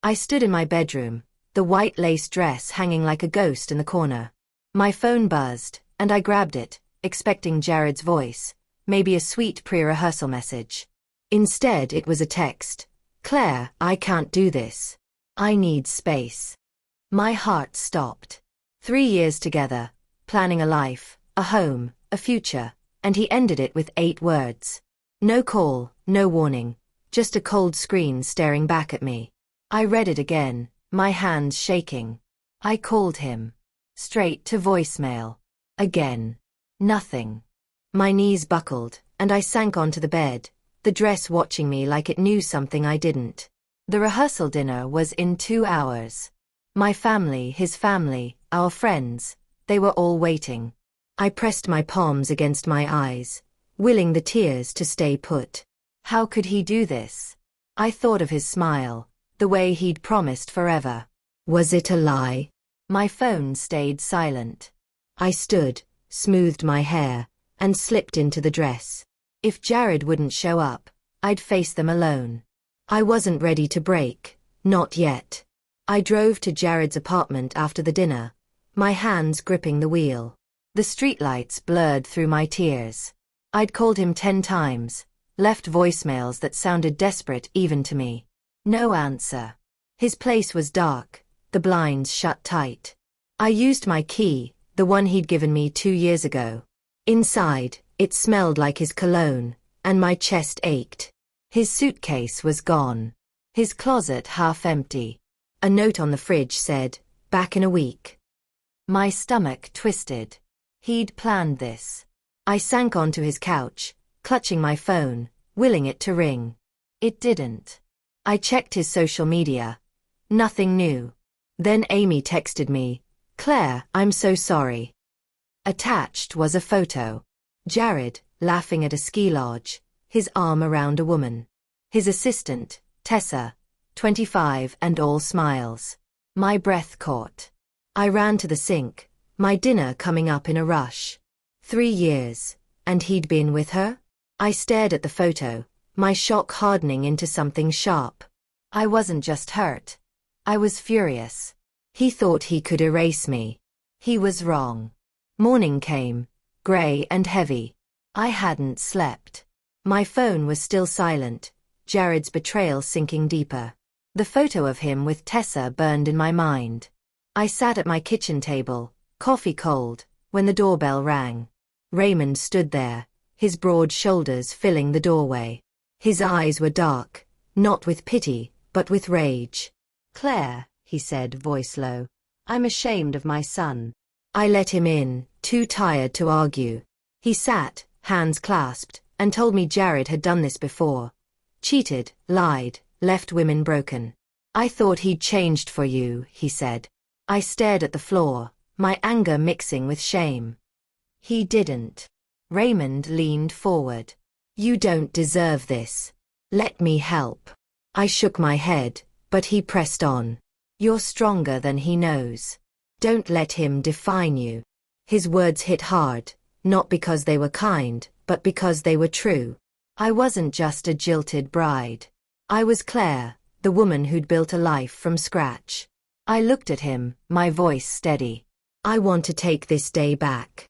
I stood in my bedroom, the white lace dress hanging like a ghost in the corner. My phone buzzed, and I grabbed it, expecting Jared's voice, maybe a sweet pre-rehearsal message. Instead, it was a text. "Claire, I can't do this. I need space." My heart stopped. 3 years together, planning a life, a home, a future, and he ended it with 8 words. No call, no warning, just a cold screen staring back at me. I read it again, my hands shaking. I called him. Straight to voicemail. Again. Nothing. My knees buckled, and I sank onto the bed, the dress watching me like it knew something I didn't. The rehearsal dinner was in 2 hours. My family, his family, our friends, they were all waiting. I pressed my palms against my eyes, willing the tears to stay put. How could he do this? I thought of his smile, the way he'd promised forever. Was it a lie? My phone stayed silent. I stood, smoothed my hair, and slipped into the dress. If Jared wouldn't show up, I'd face them alone. I wasn't ready to break, not yet. I drove to Jared's apartment after the dinner, my hands gripping the wheel. The streetlights blurred through my tears. I'd called him 10 times, left voicemails that sounded desperate even to me. No answer. His place was dark, the blinds shut tight. I used my key, the one he'd given me 2 years ago. Inside, it smelled like his cologne, and my chest ached. His suitcase was gone. His closet half empty. A note on the fridge said, "Back in a week." My stomach twisted. He'd planned this. I sank onto his couch, clutching my phone, willing it to ring. It didn't. I checked his social media. Nothing new. Then Amy texted me, "Claire, I'm so sorry." Attached was a photo. Jared, laughing at a ski lodge, his arm around a woman. His assistant, Tessa, 25 and all smiles. My breath caught. I ran to the sink, my dinner coming up in a rush. 3 years, and he'd been with her? I stared at the photo, my shock hardening into something sharp. I wasn't just hurt. I was furious. He thought he could erase me. He was wrong. Morning came, gray and heavy. I hadn't slept. My phone was still silent, Jared's betrayal sinking deeper. The photo of him with Tessa burned in my mind. I sat at my kitchen table, coffee cold, when the doorbell rang. Raymond stood there, his broad shoulders filling the doorway. His eyes were dark, not with pity, but with rage. "Claire," he said, voice low, "I'm ashamed of my son." I let him in, too tired to argue. He sat, hands clasped, and told me Jared had done this before. Cheated, lied, left women broken. "I thought he'd changed for you," he said. I stared at the floor, my anger mixing with shame. "He didn't." Raymond leaned forward. "You don't deserve this. Let me help." I shook my head, but he pressed on. "You're stronger than he knows. Don't let him define you." His words hit hard, not because they were kind, but because they were true. I wasn't just a jilted bride. I was Claire, the woman who'd built a life from scratch. I looked at him, my voice steady. "I want to take this day back."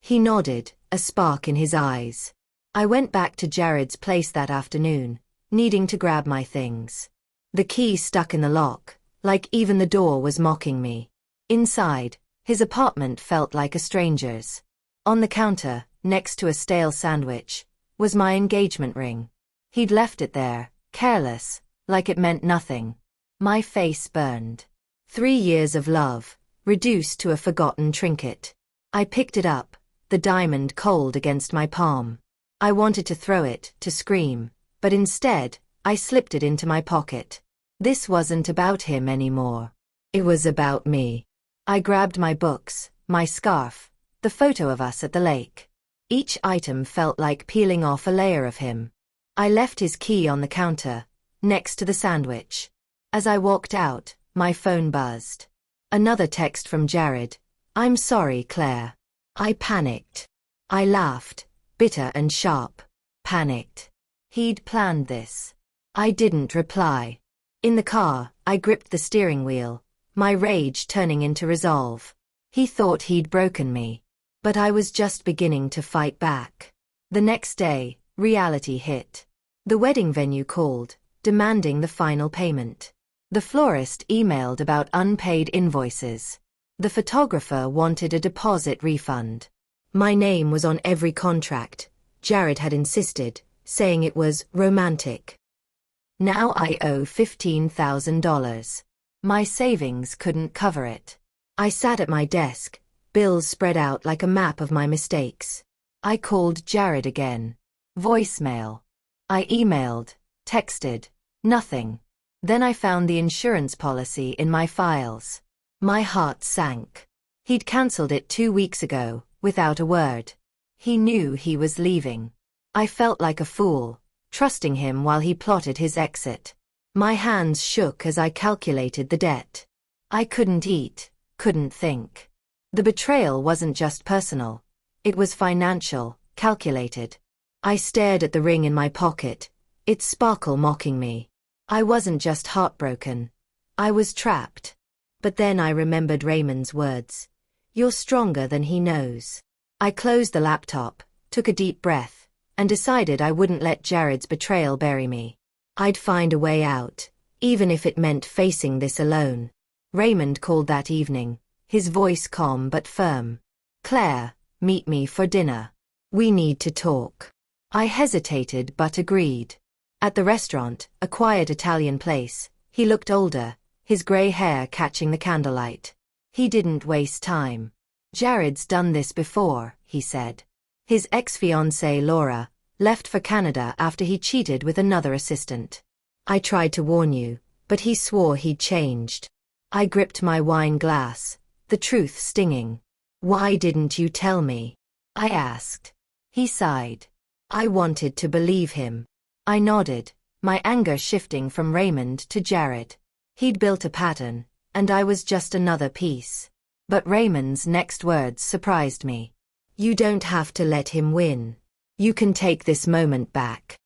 He nodded, a spark in his eyes. I went back to Jared's place that afternoon, needing to grab my things. The key stuck in the lock, like even the door was mocking me. Inside, his apartment felt like a stranger's. On the counter, next to a stale sandwich, was my engagement ring. He'd left it there, careless, like it meant nothing. My face burned. 3 years of love, reduced to a forgotten trinket. I picked it up, the diamond cold against my palm. I wanted to throw it, to scream, but instead, I slipped it into my pocket. This wasn't about him anymore. It was about me. I grabbed my books, my scarf, the photo of us at the lake. Each item felt like peeling off a layer of him. I left his key on the counter, next to the sandwich. As I walked out, my phone buzzed. Another text from Jared. "I'm sorry, Claire." I panicked. I laughed, bitter and sharp. Panicked. He'd planned this. I didn't reply. In the car, I gripped the steering wheel, my rage turning into resolve. He thought he'd broken me. But I was just beginning to fight back. The next day, reality hit. The wedding venue called, demanding the final payment. The florist emailed about unpaid invoices. The photographer wanted a deposit refund. My name was on every contract. Jared had insisted, saying it was romantic. Now I owe $15,000. My savings couldn't cover it. I sat at my desk, bills spread out like a map of my mistakes. I called Jared again. Voicemail. I emailed, texted, nothing. Then I found the insurance policy in my files. My heart sank. He'd cancelled it 2 weeks ago, without a word. He knew he was leaving. I felt like a fool, trusting him while he plotted his exit. My hands shook as I calculated the debt. I couldn't eat, couldn't think. The betrayal wasn't just personal. It was financial, calculated. I stared at the ring in my pocket, its sparkle mocking me. I wasn't just heartbroken. I was trapped. But then I remembered Raymond's words. You're stronger than he knows. I closed the laptop, took a deep breath, and decided I wouldn't let Jared's betrayal bury me. I'd find a way out, even if it meant facing this alone. Raymond called that evening, his voice calm but firm. Claire, meet me for dinner. We need to talk. I hesitated but agreed. At the restaurant, a quiet Italian place, he looked older, his grey hair catching the candlelight. He didn't waste time. Jared's done this before, he said. His ex-fiancée Laura left for Canada after he cheated with another assistant. I tried to warn you, but he swore he'd changed. I gripped my wine glass, the truth stinging. Why didn't you tell me? I asked. He sighed. I wanted to believe him. I nodded, my anger shifting from Raymond to Jared. He'd built a pattern, and I was just another piece. But Raymond's next words surprised me. You don't have to let him win. You can take this moment back.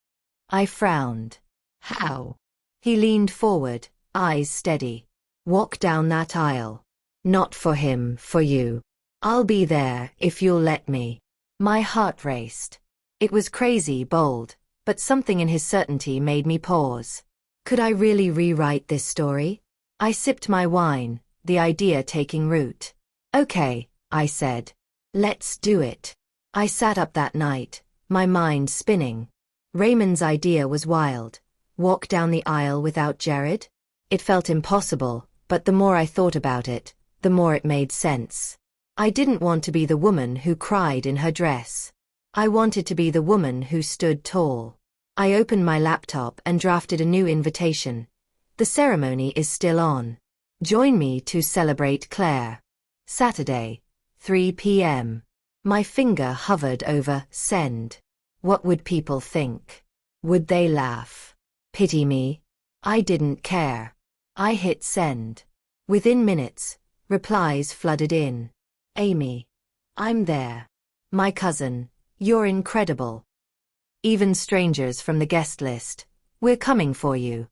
I frowned. How? He leaned forward, eyes steady. Walk down that aisle. Not for him, for you. I'll be there if you'll let me. My heart raced. It was crazy bold, but something in his certainty made me pause. Could I really rewrite this story? I sipped my wine, the idea taking root. Okay, I said. Let's do it. I sat up that night, my mind spinning. Raymond's idea was wild. Walk down the aisle without Jared? It felt impossible, but the more I thought about it, the more it made sense. I didn't want to be the woman who cried in her dress. I wanted to be the woman who stood tall. I opened my laptop and drafted a new invitation. The ceremony is still on. Join me to celebrate Claire. Saturday, 3 p.m. My finger hovered over send. What would people think? Would they laugh? Pity me? I didn't care. I hit send. Within minutes, replies flooded in. Amy. I'm there. My cousin. You're incredible. Even strangers from the guest list. We're coming for you.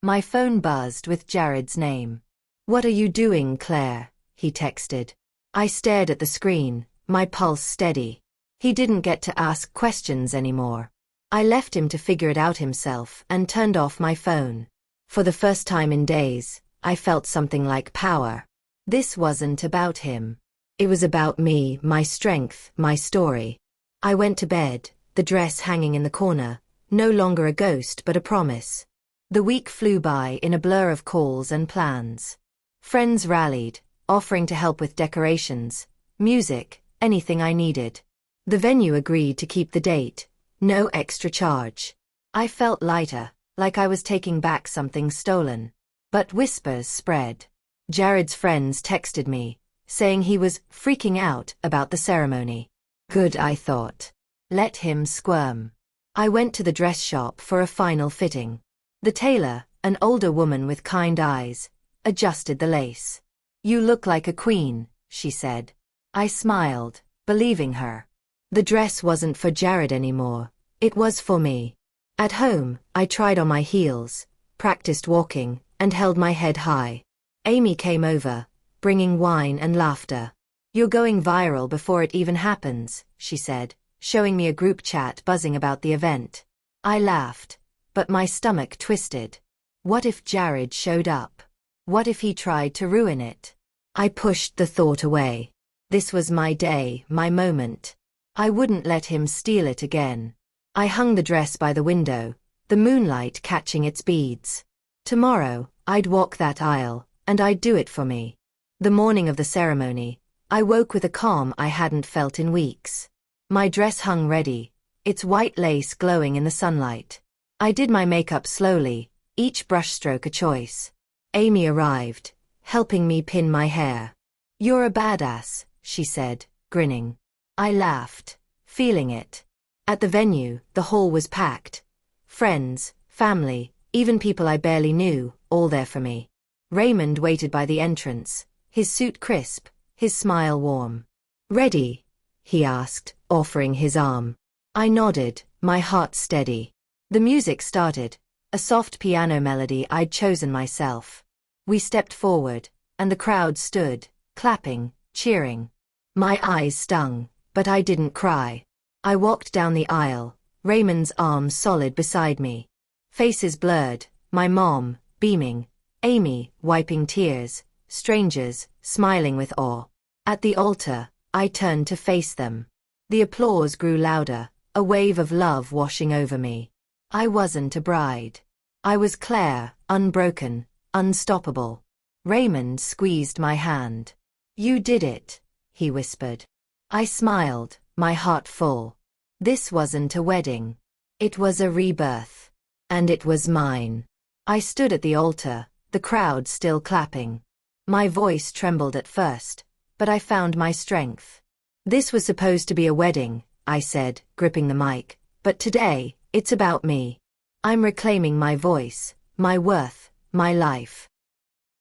My phone buzzed with Jared's name. What are you doing, Claire? He texted. I stared at the screen, my pulse steady. He didn't get to ask questions anymore. I left him to figure it out himself and turned off my phone. For the first time in days, I felt something like power. This wasn't about him. It was about me, my strength, my story. I went to bed, the dress hanging in the corner, no longer a ghost but a promise. The week flew by in a blur of calls and plans. Friends rallied, offering to help with decorations, music, anything I needed. The venue agreed to keep the date, no extra charge. I felt lighter, like I was taking back something stolen. But whispers spread. Jared's friends texted me, saying he was freaking out about the ceremony. Good, I thought. Let him squirm. I went to the dress shop for a final fitting. The tailor, an older woman with kind eyes, adjusted the lace. You look like a queen, she said. I smiled, believing her. The dress wasn't for Jared anymore. It was for me. At home, I tried on my heels, practiced walking, and held my head high. Amy came over, bringing wine and laughter. "You're going viral before it even happens," she said, showing me a group chat buzzing about the event. I laughed, but my stomach twisted. What if Jared showed up? What if he tried to ruin it? I pushed the thought away. This was my day, my moment. I wouldn't let him steal it again. I hung the dress by the window, the moonlight catching its beads. Tomorrow, I'd walk that aisle, and I'd do it for me. The morning of the ceremony, I woke with a calm I hadn't felt in weeks. My dress hung ready, its white lace glowing in the sunlight. I did my makeup slowly, each brushstroke a choice. Amy arrived, helping me pin my hair. "You're a badass," she said, grinning. I laughed, feeling it. At the venue, the hall was packed. Friends, family, even people I barely knew, all there for me. Raymond waited by the entrance, his suit crisp, his smile warm. "Ready?" he asked, offering his arm. I nodded, my heart steady. The music started, a soft piano melody I'd chosen myself. We stepped forward, and the crowd stood, clapping, cheering. My eyes stung, but I didn't cry. I walked down the aisle, Raymond's arm solid beside me. Faces blurred, my mom, beaming, Amy, wiping tears, strangers, smiling with awe. At the altar, I turned to face them. The applause grew louder, a wave of love washing over me. I wasn't a bride. I was Claire, unbroken, unstoppable. Raymond squeezed my hand. "You did it," he whispered. I smiled, my heart full. This wasn't a wedding. It was a rebirth. And it was mine. I stood at the altar, the crowd still clapping. My voice trembled at first, but I found my strength. "This was supposed to be a wedding," I said, gripping the mic, "but today, it's about me. I'm reclaiming my voice, my worth, my life."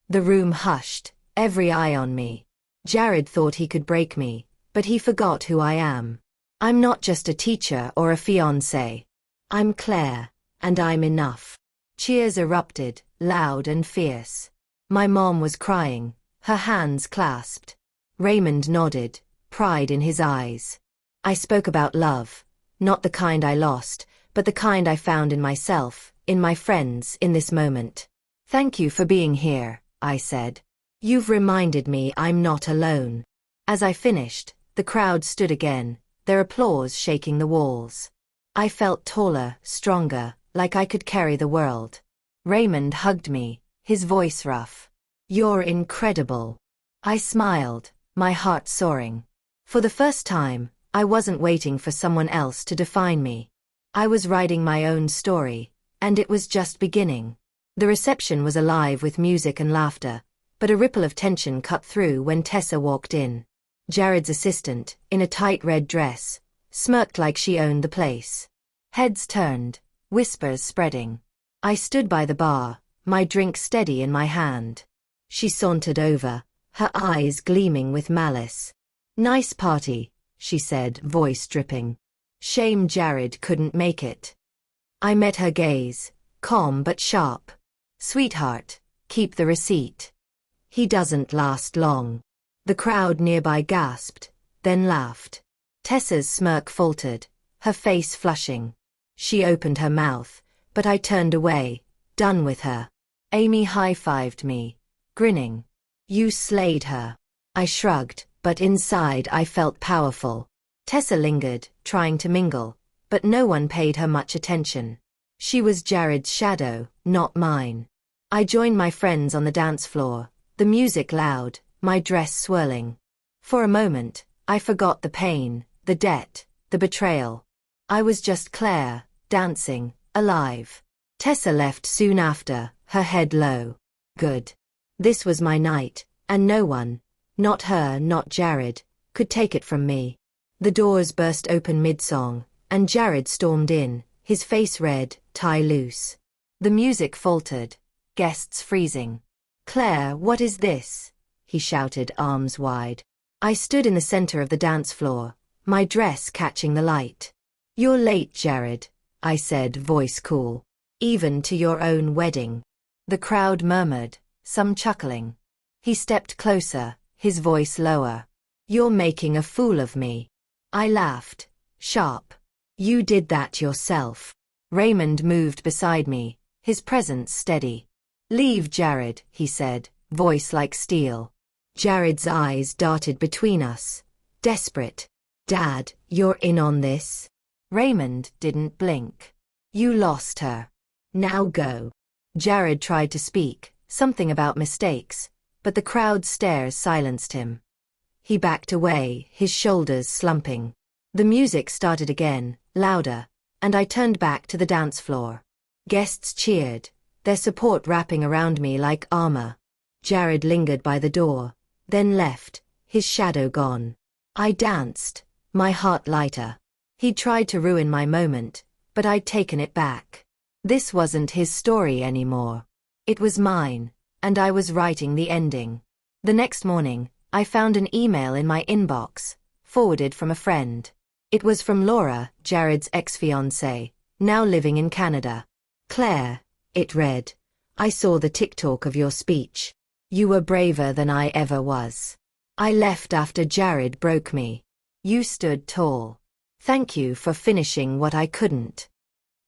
The room hushed, every eye on me. Jared thought he could break me, but he forgot who I am. I'm not just a teacher or a fiancé. I'm Claire, and I'm enough. Cheers erupted, loud and fierce. My mom was crying, her hands clasped. Raymond nodded, pride in his eyes. I spoke about love, not the kind I lost, but the kind I found in myself, in my friends, in this moment. "Thank you for being here," I said. "You've reminded me I'm not alone." As I finished, the crowd stood again, their applause shaking the walls. I felt taller, stronger, like I could carry the world. Raymond hugged me, his voice rough. "You're incredible." I smiled, my heart soaring. For the first time, I wasn't waiting for someone else to define me. I was writing my own story, and it was just beginning. The reception was alive with music and laughter, but a ripple of tension cut through when Tessa walked in. Jared's assistant, in a tight red dress, smirked like she owned the place. Heads turned, whispers spreading. I stood by the bar, my drink steady in my hand. She sauntered over, her eyes gleaming with malice. "Nice party," she said, voice dripping. "Shame Jared couldn't make it." I met her gaze, calm but sharp. "Sweetheart, keep the receipt. He doesn't last long." The crowd nearby gasped, then laughed. Tessa's smirk faltered, her face flushing. She opened her mouth, but I turned away, done with her. Amy high-fived me, grinning. "You slayed her." I shrugged, but inside I felt powerful. Tessa lingered, trying to mingle, but no one paid her much attention. She was Jared's shadow, not mine. I joined my friends on the dance floor, the music loud, my dress swirling. For a moment, I forgot the pain, the debt, the betrayal. I was just Claire, dancing, alive. Tessa left soon after, her head low. Good. This was my night, and no one, not her, not Jared, could take it from me. The doors burst open mid-song, and Jared stormed in, his face red, tie loose. The music faltered, guests freezing. "Claire, what is this?" he shouted, arms wide. I stood in the center of the dance floor, my dress catching the light. "You're late, Jared," I said, voice cool. "Even to your own wedding." The crowd murmured, some chuckling. He stepped closer, his voice lower. "You're making a fool of me." I laughed. Sharp. "You did that yourself." Raymond moved beside me, his presence steady. "Leave Jared," he said, voice like steel. Jared's eyes darted between us. Desperate. "Dad, you're in on this?" Raymond didn't blink. "You lost her. Now go." Jared tried to speak, something about mistakes, but the crowd's stares silenced him. He backed away, his shoulders slumping. The music started again, louder, and I turned back to the dance floor. Guests cheered, their support wrapping around me like armor. Jared lingered by the door, then left, his shadow gone. I danced, my heart lighter. He'd tried to ruin my moment, but I'd taken it back. This wasn't his story anymore. It was mine, and I was writing the ending. The next morning, I found an email in my inbox, forwarded from a friend. It was from Laura, Jared's ex-fiancé, now living in Canada. "Claire," it read, "I saw the TikTok of your speech. You were braver than I ever was. I left after Jared broke me. You stood tall. Thank you for finishing what I couldn't."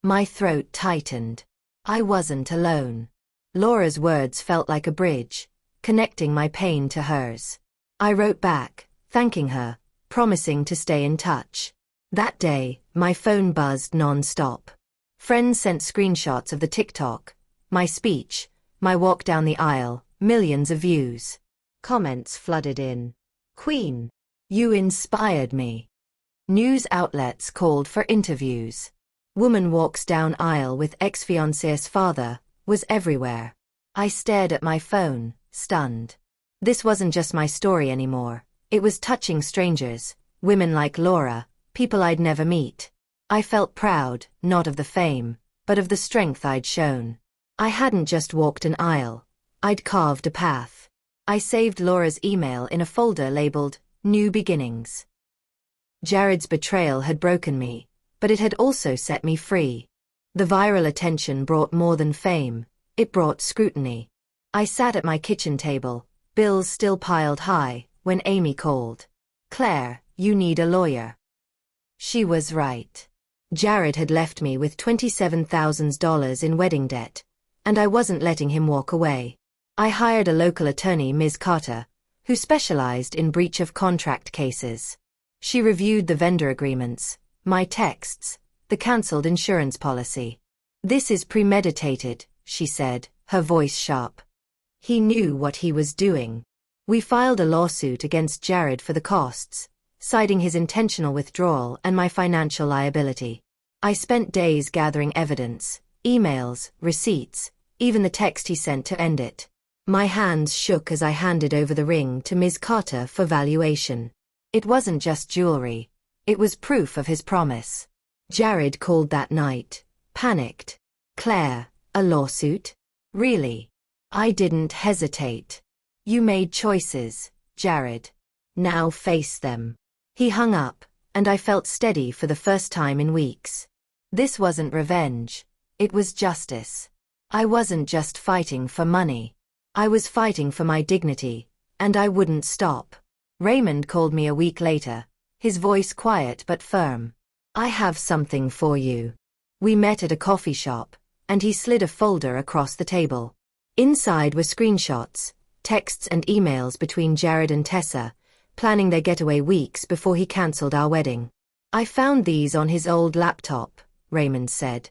My throat tightened. I wasn't alone. Laura's words felt like a bridge, connecting my pain to hers. I wrote back, thanking her, promising to stay in touch. That day, my phone buzzed non-stop. Friends sent screenshots of the TikTok, my speech, my walk down the aisle, millions of views. Comments flooded in. "Queen, you inspired me." News outlets called for interviews. "Woman walks down aisle with ex-fiancé's father" was everywhere. I stared at my phone, stunned. This wasn't just my story anymore. It was touching strangers, women like Laura, people I'd never meet. I felt proud, not of the fame, but of the strength I'd shown. I hadn't just walked an aisle. I'd carved a path. I saved Laura's email in a folder labeled New Beginnings. Jared's betrayal had broken me, but it had also set me free. The viral attention brought more than fame, it brought scrutiny. I sat at my kitchen table, bills still piled high, when Amy called. "Claire, you need a lawyer." She was right. Jared had left me with $27,000 in wedding debt, and I wasn't letting him walk away. I hired a local attorney, Ms. Carter, who specialized in breach of contract cases. She reviewed the vendor agreements, my texts, the cancelled insurance policy. "This is premeditated," she said, her voice sharp. He knew what he was doing. We filed a lawsuit against Jared for the costs, citing his intentional withdrawal and my financial liability. I spent days gathering evidence, emails, receipts, even the text he sent to end it. My hands shook as I handed over the ring to Ms. Carter for valuation. It wasn't just jewelry. It was proof of his promise. Jared called that night, panicked. "Claire, a lawsuit? Really?" I didn't hesitate. "You made choices, Jared. Now face them." He hung up, and I felt steady for the first time in weeks. This wasn't revenge. It was justice. I wasn't just fighting for money. I was fighting for my dignity, and I wouldn't stop. Raymond called me a week later, his voice quiet but firm. "I have something for you." We met at a coffee shop, and he slid a folder across the table. Inside were screenshots, texts and emails between Jared and Tessa, planning their getaway weeks before he cancelled our wedding. "I found these on his old laptop," Raymond said.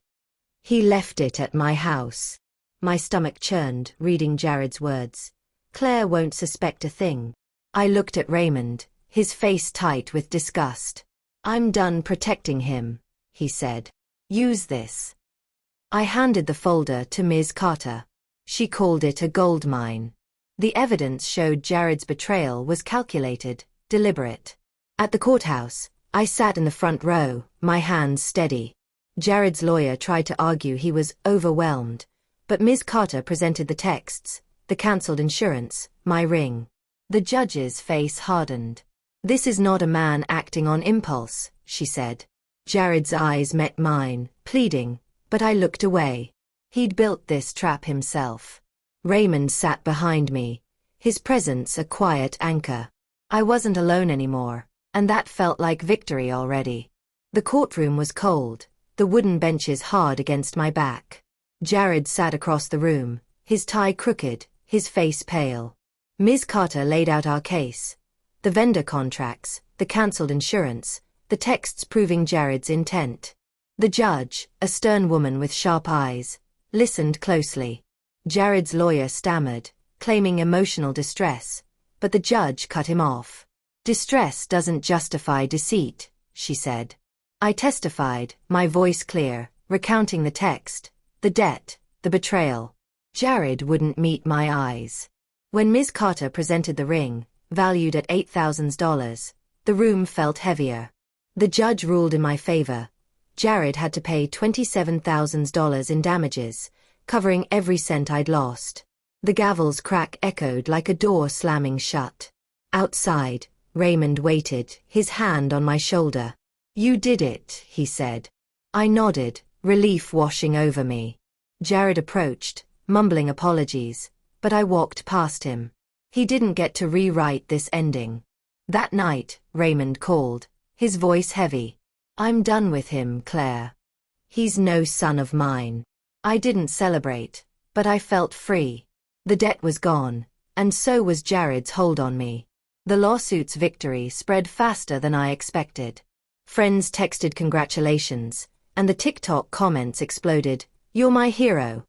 "He left it at my house." My stomach churned, reading Jared's words. "Claire won't suspect a thing." I looked at Raymond, his face tight with disgust. "I'm done protecting him," he said. "Use this." I handed the folder to Ms. Carter. She called it a goldmine. The evidence showed Jared's betrayal was calculated, deliberate. At the courthouse, I sat in the front row, my hands steady. Jared's lawyer tried to argue he was overwhelmed, but Ms. Carter presented the texts, the cancelled insurance, my ring. The judge's face hardened. "This is not a man acting on impulse," she said. Jared's eyes met mine, pleading, but I looked away. He'd built this trap himself. Raymond sat behind me, his presence a quiet anchor. I wasn't alone anymore, and that felt like victory already. The courtroom was cold, the wooden benches hard against my back. Jared sat across the room, his tie crooked, his face pale. Ms. Carter laid out our case. The vendor contracts, the cancelled insurance, the texts proving Jared's intent. The judge, a stern woman with sharp eyes, listened closely. Jared's lawyer stammered, claiming emotional distress, but the judge cut him off. Distress doesn't justify deceit, she said. I testified, my voice clear, recounting the text, the debt, the betrayal. Jared wouldn't meet my eyes. When Ms. Carter presented the ring, valued at $8,000, the room felt heavier. The judge ruled in my favor. Jared had to pay $27,000 in damages, covering every cent I'd lost. The gavel's crack echoed like a door slamming shut. Outside, Raymond waited, his hand on my shoulder. You did it, he said. I nodded, relief washing over me. Jared approached, mumbling apologies, but I walked past him. He didn't get to rewrite this ending. That night, Raymond called, his voice heavy. I'm done with him, Claire. He's no son of mine. I didn't celebrate, but I felt free. The debt was gone, and so was Jared's hold on me. The lawsuit's victory spread faster than I expected. Friends texted congratulations, and the TikTok comments exploded, "You're my hero.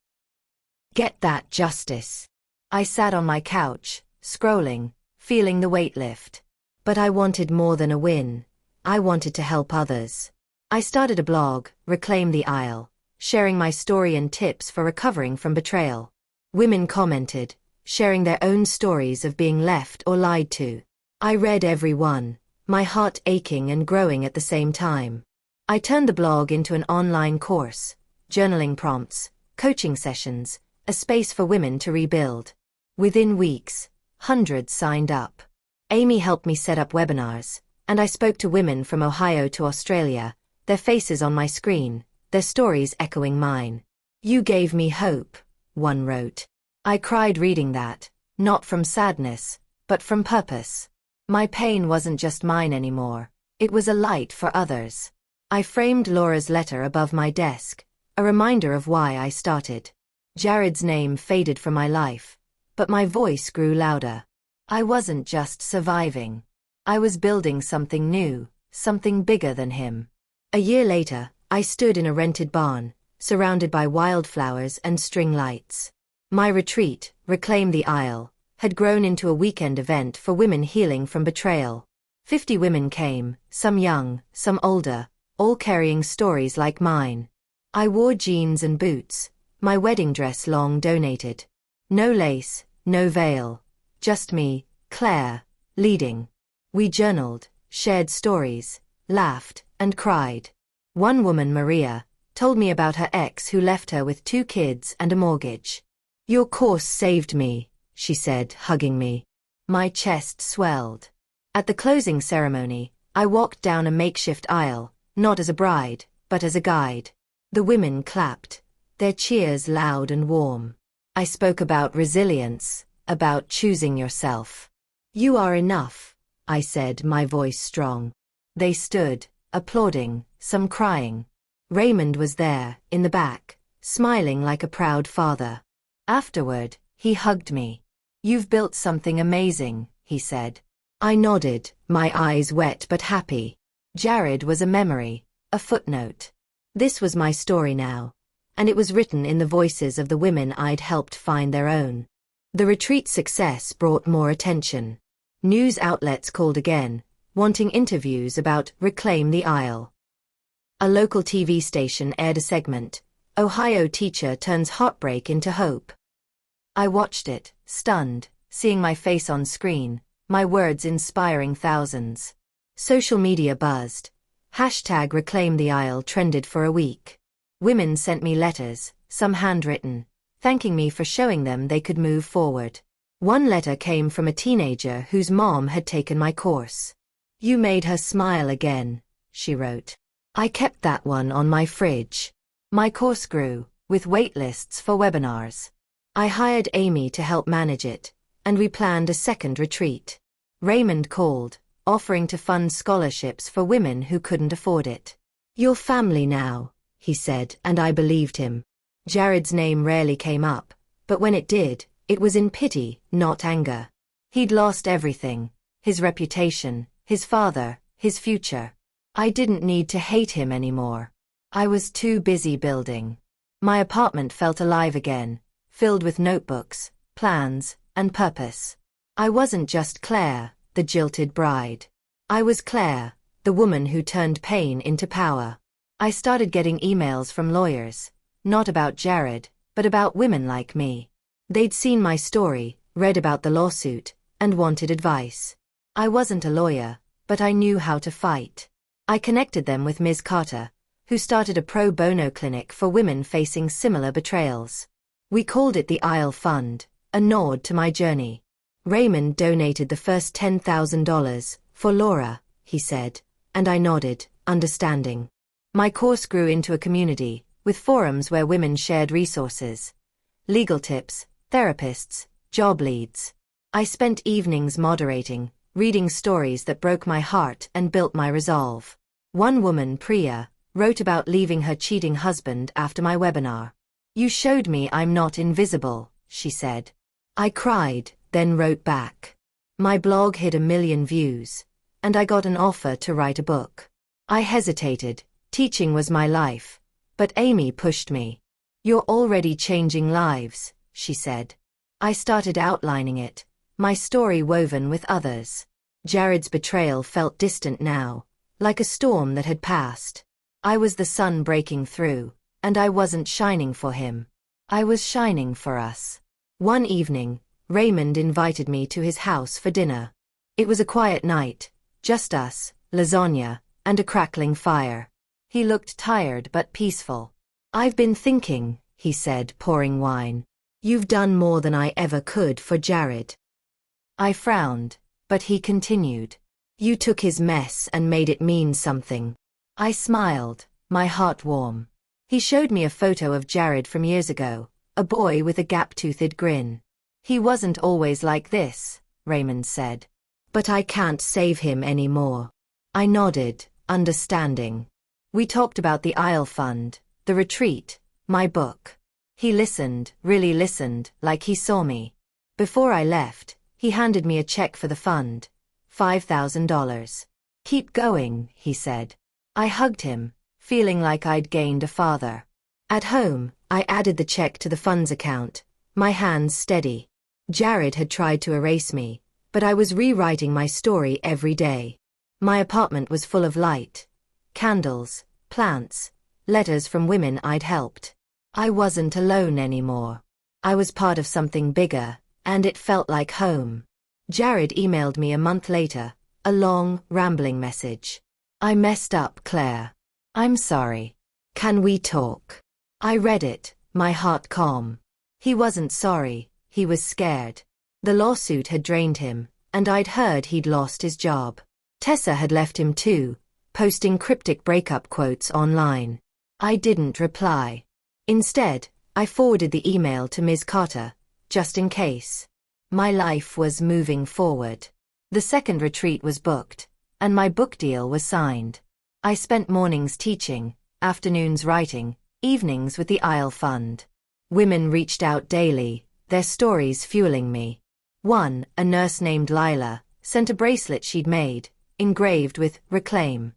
Get that justice." I sat on my couch, scrolling, feeling the weight lift. But I wanted more than a win. I wanted to help others. I started a blog, Reclaim the Aisle, sharing my story and tips for recovering from betrayal. Women commented, sharing their own stories of being left or lied to. I read every one, my heart aching and growing at the same time. I turned the blog into an online course, journaling prompts, coaching sessions, a space for women to rebuild. Within weeks, hundreds signed up. Amy helped me set up webinars, and I spoke to women from Ohio to Australia, their faces on my screen, their stories echoing mine. You gave me hope, one wrote. I cried reading that, not from sadness, but from purpose. My pain wasn't just mine anymore, it was a light for others. I framed Laura's letter above my desk, a reminder of why I started. Jared's name faded from my life, but my voice grew louder. I wasn't just surviving. I was building something new, something bigger than him. A year later, I stood in a rented barn, surrounded by wildflowers and string lights. My retreat, Reclaim the Aisle, had grown into a weekend event for women healing from betrayal. 50 women came, some young, some older, all carrying stories like mine. I wore jeans and boots, my wedding dress long donated. No lace, no veil, just me, Claire, leading. We journaled, shared stories, laughed, and cried. One woman, Maria, told me about her ex who left her with 2 kids and a mortgage. Your course saved me, she said, hugging me. My chest swelled. At the closing ceremony, I walked down a makeshift aisle, not as a bride, but as a guide. The women clapped, their cheers loud and warm. I spoke about resilience, about choosing yourself. You are enough, I said, my voice strong. They stood, applauding, some crying. Raymond was there, in the back, smiling like a proud father. Afterward, he hugged me. You've built something amazing, he said. I nodded, my eyes wet but happy. Jared was a memory, a footnote. This was my story now, and it was written in the voices of the women I'd helped find their own. The retreat's success brought more attention. News outlets called again, wanting interviews about Reclaim the Aisle. A local TV station aired a segment, Ohio Teacher Turns Heartbreak into Hope. I watched it, stunned, seeing my face on screen, my words inspiring thousands. Social media buzzed. Hashtag Reclaim the Aisle trended for a week. Women sent me letters, some handwritten, thanking me for showing them they could move forward. One letter came from a teenager whose mom had taken my course. You made her smile again, she wrote. I kept that one on my fridge. My course grew, with waitlists for webinars. I hired Amy to help manage it, and we planned a second retreat. Raymond called, offering to fund scholarships for women who couldn't afford it. "Your family now," he said, and I believed him. Jared's name rarely came up, but when it did, it was in pity, not anger. He'd lost everything: his reputation, his father, his future. I didn't need to hate him anymore. I was too busy building. My apartment felt alive again, filled with notebooks, plans, and purpose. I wasn't just Claire, the jilted bride. I was Claire, the woman who turned pain into power. I started getting emails from lawyers, not about Jared, but about women like me. They'd seen my story, read about the lawsuit, and wanted advice. I wasn't a lawyer, but I knew how to fight. I connected them with Ms. Carter, who started a pro bono clinic for women facing similar betrayals. We called it the Isle Fund, a nod to my journey. Raymond donated the first $10,000, for Laura, he said, and I nodded, understanding. My course grew into a community, with forums where women shared resources, legal tips, therapists, job leads. I spent evenings moderating, reading stories that broke my heart and built my resolve. One woman, Priya, wrote about leaving her cheating husband after my webinar. "You showed me I'm not invisible," she said. I cried, then wrote back. My blog hit 1 million views, and I got an offer to write a book. I hesitated. Teaching was my life, but Amy pushed me. "You're already changing lives," she said. I started outlining it, my story woven with others. Jared's betrayal felt distant now, like a storm that had passed. I was the sun breaking through, and I wasn't shining for him. I was shining for us. One evening, Raymond invited me to his house for dinner. It was a quiet night, just us, lasagna, and a crackling fire. He looked tired but peaceful. "I've been thinking," he said, pouring wine. "You've done more than I ever could for Jared." I frowned, but he continued. "You took his mess and made it mean something." I smiled, my heart warm. He showed me a photo of Jared from years ago, a boy with a gap-toothed grin. "He wasn't always like this," Raymond said. "But I can't save him anymore." I nodded, understanding. We talked about the Isle Fund, the retreat, my book. He listened, really listened, like he saw me. Before I left, he handed me a check for the fund, $5,000. "Keep going," he said. I hugged him, feeling like I'd gained a father. At home, I added the check to the fund's account, my hands steady. Jared had tried to erase me, but I was rewriting my story every day. My apartment was full of light. Candles, plants, letters from women I'd helped. I wasn't alone anymore. I was part of something bigger, and it felt like home. Jared emailed me a month later, a long, rambling message. "I messed up, Claire. I'm sorry. Can we talk?" I read it, my heart calm. He wasn't sorry, he was scared. The lawsuit had drained him, and I'd heard he'd lost his job. Tessa had left him too, posting cryptic breakup quotes online. I didn't reply. Instead, I forwarded the email to Ms. Carter, just in case. My life was moving forward. The second retreat was booked, and my book deal was signed. I spent mornings teaching, afternoons writing, evenings with the Isle Fund. Women reached out daily, their stories fueling me. One, a nurse named Lila, sent a bracelet she'd made, engraved with "Reclaim."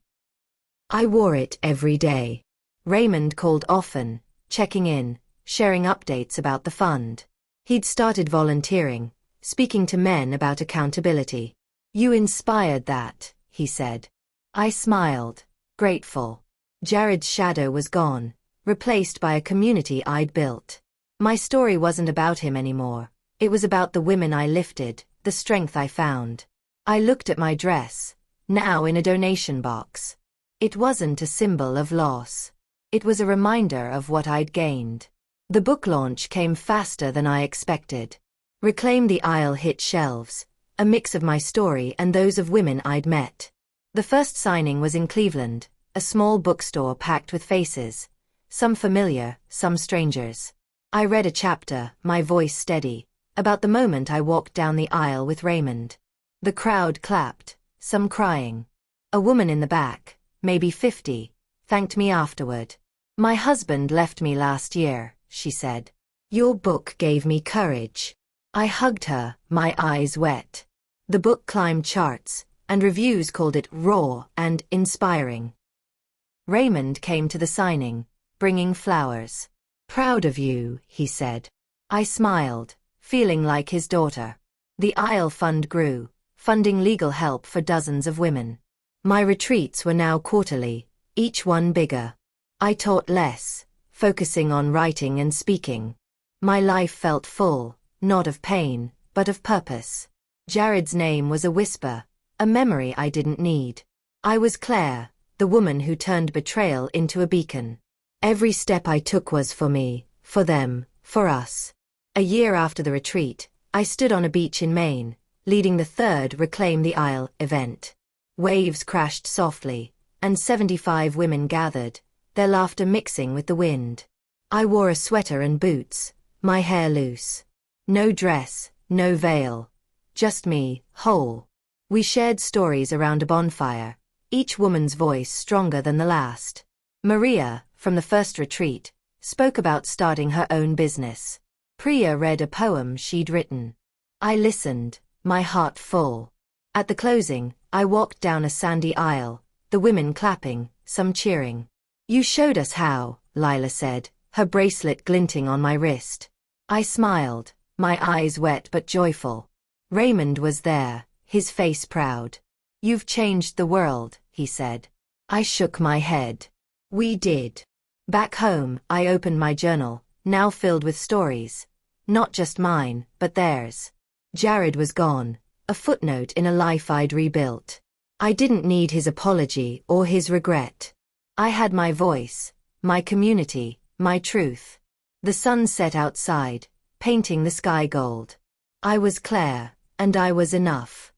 I wore it every day. Raymond called often, checking in, sharing updates about the fund. He'd started volunteering, speaking to men about accountability. "You inspired that," he said. I smiled, grateful. Jared's shadow was gone, replaced by a community I'd built. My story wasn't about him anymore. It was about the women I lifted, the strength I found. I looked at my dress, now in a donation box. It wasn't a symbol of loss. It was a reminder of what I'd gained. The book launch came faster than I expected. Reclaim the Isle hit shelves, a mix of my story and those of women I'd met. The first signing was in Cleveland, a small bookstore packed with faces, Some familiar, some strangers. I read a chapter, my voice steady, about the moment I walked down the aisle with Raymond. The crowd clapped, some crying. A woman in the back, maybe 50, thanked me afterward. My husband left me last year, she said. Your book gave me courage. I hugged her, my eyes wet. The book climbed charts, and reviews called it raw and inspiring. Raymond came to the signing, bringing flowers. Proud of you, he said. I smiled, feeling like his daughter. The aisle fund grew, funding legal help for dozens of women. My retreats were now quarterly, each one bigger. I taught less, focusing on writing and speaking. My life felt full, not of pain, but of purpose. Jared's name was a whisper, a memory I didn't need. I was Claire, the woman who turned betrayal into a beacon. Every step I took was for me, for them, for us. A year after the retreat, I stood on a beach in Maine, leading the third Reclaim the Isle event. Waves crashed softly, and 75 women gathered, their laughter mixing with the wind. I wore a sweater and boots, my hair loose. No dress, no veil. Just me, whole. We shared stories around a bonfire, each woman's voice stronger than the last. Maria, from the first retreat, spoke about starting her own business. Priya read a poem she'd written. I listened, my heart full. At the closing, I walked down a sandy aisle, the women clapping, some cheering. You showed us how, Lila said, her bracelet glinting on my wrist. I smiled, my eyes wet but joyful. Raymond was there, his face proud. You've changed the world, he said. I shook my head. We did. Back home, I opened my journal, now filled with stories. Not just mine, but theirs. Jared was gone, a footnote in a life I'd rebuilt. I didn't need his apology or his regret. I had my voice, my community, my truth. The sun set outside, painting the sky gold. I was Claire, and I was enough.